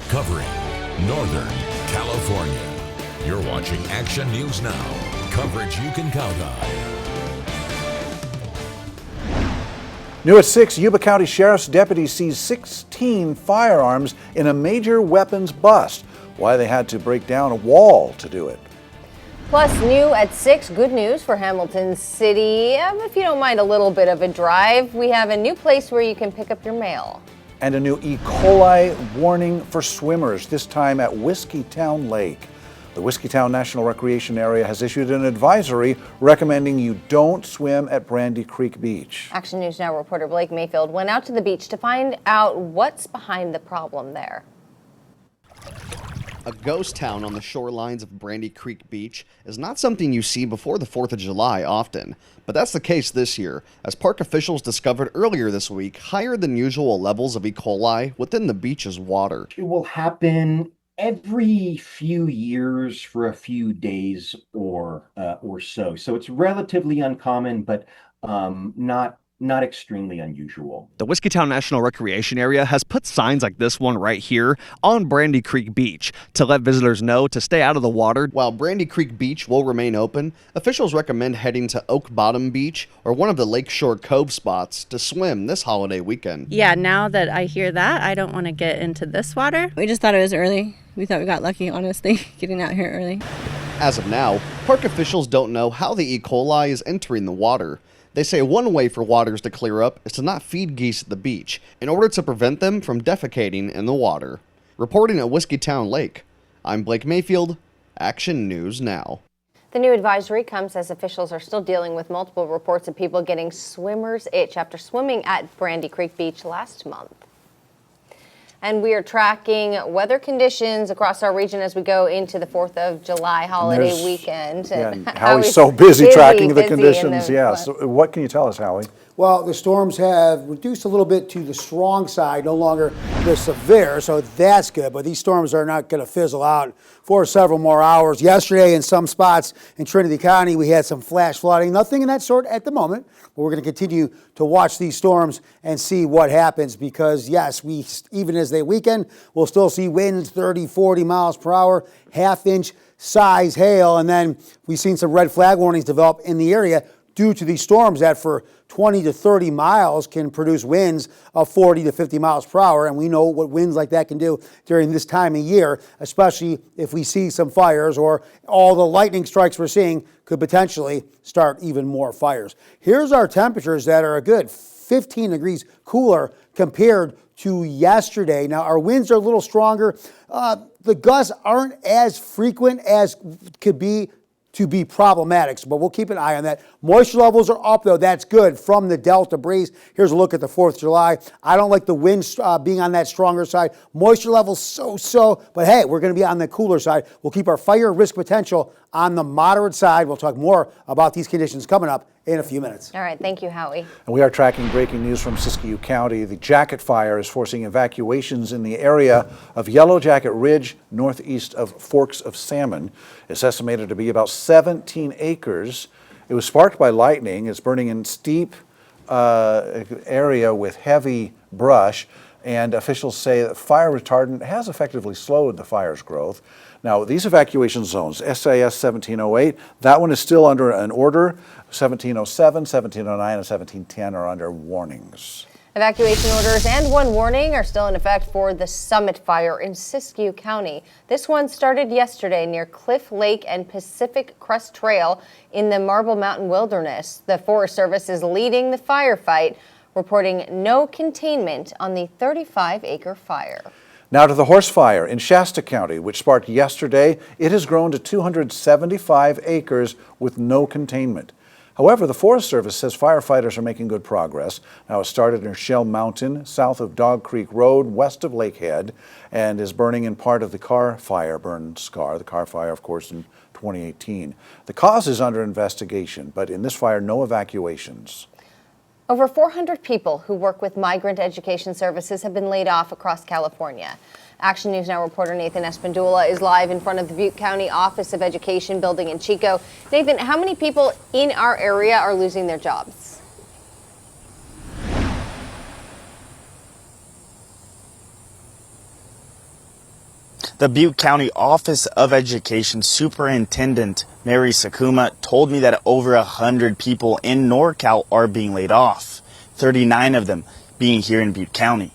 covering Northern California. You're watching Action News Now, coverage you can count on. New at 6, Yuba County Sheriff's deputies seized 16 firearms in a major weapons bust. Why they had to break down a wall to do it. Plus, new at 6, good news for Hamilton City. If you don't mind a little bit of a drive, we have a new place where you can pick up your mail. And a new E. coli warning for swimmers, this time at Whiskeytown Lake. The Whiskeytown National Recreation Area has issued an advisory recommending you don't swim at Brandy Creek Beach. Action News Now reporter Blake Mayfield went out to the beach to find out what's behind the problem there. A ghost town on the shorelines of Brandy Creek Beach is not something you see before the 4th of July often, but that's the case this year, as park officials discovered earlier this week higher than usual levels of E. coli within the beach's water. It will happen every few years for a few days or so. So it's relatively uncommon, but not extremely unusual. The Whiskeytown National Recreation Area has put signs like this one right here on Brandy Creek Beach to let visitors know to stay out of the water. While Brandy Creek Beach will remain open, officials recommend heading to Oak Bottom Beach or one of the Lakeshore Cove spots to swim this holiday weekend. Yeah, now that I hear that, I don't want to get into this water. We just thought it was early. We thought we got lucky, honestly, getting out here early. As of now, park officials don't know how the E. coli is entering the water. They say one way for waters to clear up is to not feed geese at the beach in order to prevent them from defecating in the water. Reporting at Whiskeytown Lake, I'm Blake Mayfield, Action News Now. The new advisory comes as officials are still dealing with multiple reports of people getting swimmer's itch after swimming at Brandy Creek Beach last month. And we are tracking weather conditions across our region as we go into the 4th of July holiday weekend. Yeah, and Howie's so busy tracking the conditions. Yeah. So what can you tell us, Howie? Well, the storms have reduced a little bit to the strong side, no longer the severe, so that's good. But these storms are not going to fizzle out for several more hours. Yesterday, in some spots in Trinity County, we had some flash flooding. Nothing in that sort at the moment. But we're going to continue to watch these storms and see what happens because, yes, even as they weaken, we'll still see winds 30, 40 miles per hour, half-inch size hail. And then we've seen some red flag warnings develop in the area due to these storms that for 20 to 30 miles can produce winds of 40 to 50 miles per hour. And we know what winds like that can do during this time of year, especially if we see some fires or all the lightning strikes we're seeing could potentially start even more fires. Here's our temperatures that are a good 15 degrees cooler compared to yesterday. Now, our winds are a little stronger. The gusts aren't as frequent as could be to be problematic, but we'll keep an eye on that. Moisture levels are up, though. That's good from the Delta breeze. Here's a look at the 4th of July. I don't like the wind being on that stronger side. Moisture levels so, but hey, we're going to be on the cooler side. We'll keep our fire risk potential on the moderate side. We'll talk more about these conditions coming up in a few minutes. All right, thank you, Howie. And we are tracking breaking news from Siskiyou County. The jacket fire is forcing evacuations in the area of Yellow Jacket Ridge, northeast of Forks of Salmon. It's estimated to be about 17 acres. It was sparked by lightning. It's burning in steep area with heavy brush, and officials say that fire retardant has effectively slowed the fire's growth. Now, these evacuation zones, SAS 1708, that one is still under an order. 1707, 1709, and 1710 are under warnings. Evacuation orders and one warning are still in effect for the Summit Fire in Siskiyou County. This one started yesterday near Cliff Lake and Pacific Crest Trail in the Marble Mountain Wilderness. The Forest Service is leading the firefight, reporting no containment on the 35-acre fire. Now to the horse fire in Shasta County, which sparked yesterday. It has grown to 275 acres with no containment. However, the Forest Service says firefighters are making good progress. Now, it started near Shell Mountain, south of Dog Creek Road, west of Lakehead, and is burning in part of the Carr Fire burn scar. The Carr Fire, of course, in 2018. The cause is under investigation, but in this fire, no evacuations. Over 400 people who work with migrant education services have been laid off across California. Action News Now reporter Nathan Espandula is live in front of the Butte County Office of Education building in Chico. Nathan, how many people in our area are losing their jobs? The Butte County Office of Education Superintendent Mary Sakuma told me that over 100 people in NorCal are being laid off, 39 of them being here in Butte County.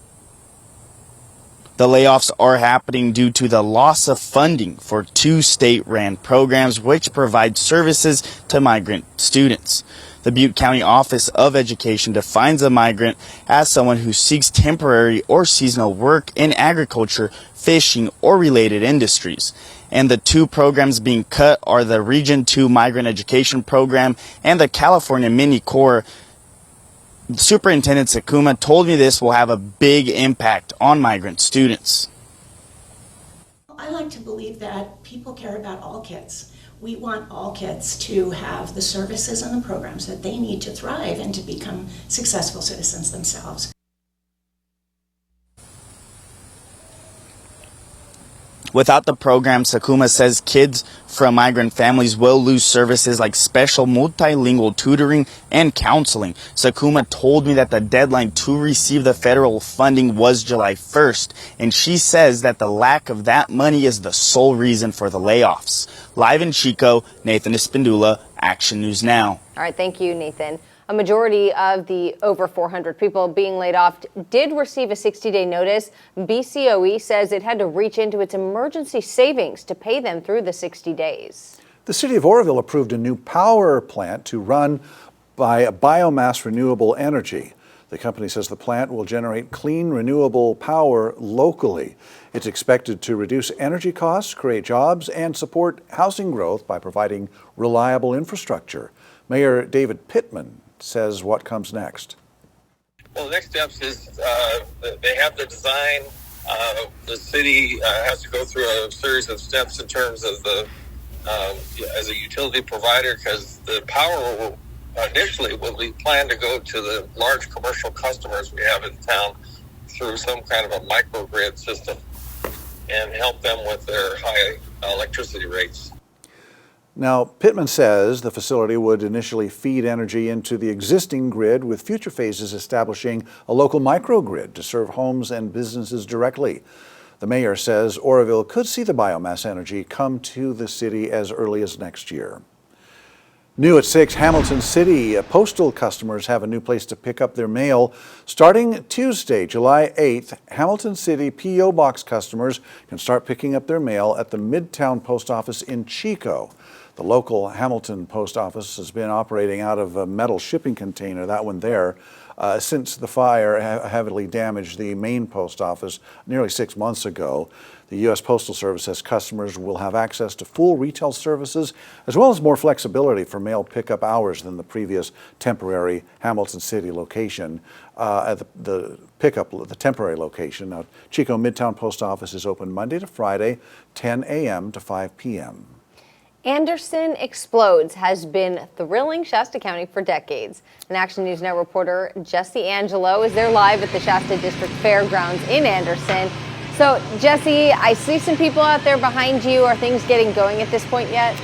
The layoffs are happening due to the loss of funding for 2 state-ran programs which provide services to migrant students. The Butte County Office of Education defines a migrant as someone who seeks temporary or seasonal work in agriculture, fishing, or related industries. And the 2 programs being cut are the Region 2 Migrant Education Program and the California Mini Corps. Superintendent Sakuma told me this will have a big impact on migrant students. I like to believe that people care about all kids. We want all kids to have the services and the programs that they need to thrive and to become successful citizens themselves. Without the program, Sakuma says kids from migrant families will lose services like special multilingual tutoring and counseling. Sakuma told me that the deadline to receive the federal funding was July 1st, and she says that the lack of that money is the sole reason for the layoffs. Live in Chico, Nathan Espindula, Action News Now. All right, thank you, Nathan. A majority of the over 400 people being laid off did receive a 60-day notice. BCOE says it had to reach into its emergency savings to pay them through the 60 days. The city of Oroville approved a new power plant to run by biomass renewable energy. The company says the plant will generate clean, renewable power locally. It's expected to reduce energy costs, create jobs, and support housing growth by providing reliable infrastructure. Mayor David Pittman says what comes next. Well, the next steps is they have the design. The city has to go through a series of steps in terms of the as a utility provider, because the power will initially will be planned to go to the large commercial customers we have in town through some kind of a microgrid system and help them with their high electricity rates. Now, Pittman says the facility would initially feed energy into the existing grid, with future phases establishing a local microgrid to serve homes and businesses directly. The mayor says Oroville could see the biomass energy come to the city as early as next year. New at 6, Hamilton City postal customers have a new place to pick up their mail. Starting Tuesday, July 8th, Hamilton City P.O. Box customers can start picking up their mail at the Midtown Post Office in Chico. The local Hamilton Post Office has been operating out of a metal shipping container, that one there, since the fire heavily damaged the main post office nearly 6 months ago. The U.S. Postal Service says customers will have access to full retail services as well as more flexibility for mail pickup hours than the previous temporary Hamilton City location. At the temporary location. Now, Chico Midtown Post Office is open Monday to Friday, 10 a.m. to 5 p.m. Anderson Explodes has been thrilling Shasta County for decades. An Action News Now reporter, Jesse Angelo, is there live at the Shasta District Fairgrounds in Anderson. So, Jesse, I see some people out there behind you. Are things getting going at this point yet?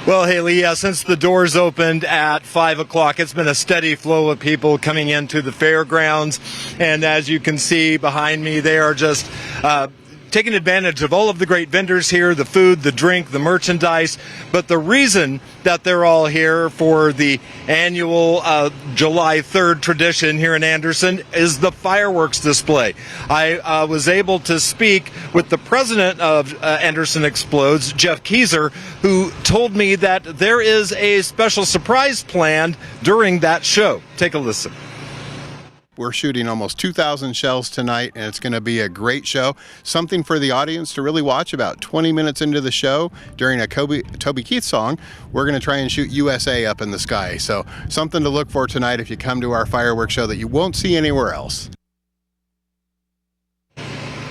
Well, Haley, since the doors opened at 5 o'clock, it's been a steady flow of people coming into the fairgrounds. And as you can see behind me, they are just taking advantage of all of the great vendors here, the food, the drink, the merchandise. But the reason that they're all here for the annual July 3rd tradition here in Anderson is the fireworks display. I was able to speak with the president of Anderson Explodes, Jeff Keyser, who told me that there is a special surprise planned during that show. Take a listen. We're shooting almost 2,000 shells tonight, and it's going to be a great show. Something for the audience to really watch. About 20 minutes into the show, during a Toby Keith song, we're going to try and shoot USA up in the sky. So something to look for tonight if you come to our fireworks show that you won't see anywhere else.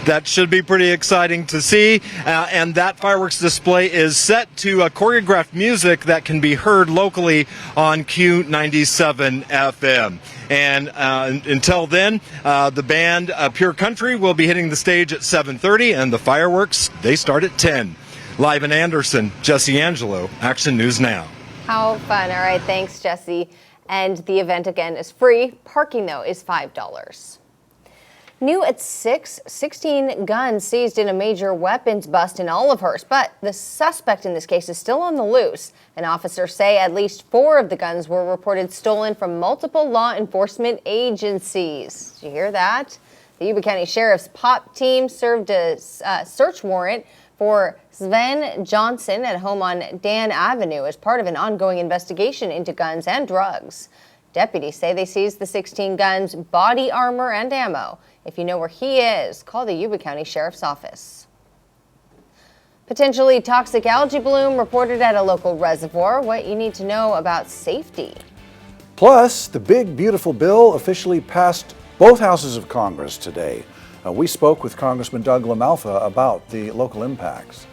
That should be pretty exciting to see, and that fireworks display is set to choreographed music that can be heard locally on Q97 FM. And until then, the band Pure Country will be hitting the stage at 7:30, and the fireworks, they start at 10. Live in Anderson, Jesse Angelo, Action News Now. How fun. All right, thanks, Jesse. And the event, again, is free. Parking, though, is $5. New at 16 guns seized in a major weapons bust in Olivehurst, but the suspect in this case is still on the loose. And officers say at least 4 of the guns were reported stolen from multiple law enforcement agencies. Did you hear that? The Yuba County Sheriff's POP team served a search warrant for Sven Johnson at home on Dan Avenue as part of an ongoing investigation into guns and drugs. Deputies say they seized the 16 guns, body armor, and ammo. If you know where he is, call the Yuba County Sheriff's Office. Potentially toxic algae bloom reported at a local reservoir. What you need to know about safety. Plus, the big, beautiful bill officially passed both houses of Congress today. We spoke with Congressman Doug LaMalfa about the local impacts.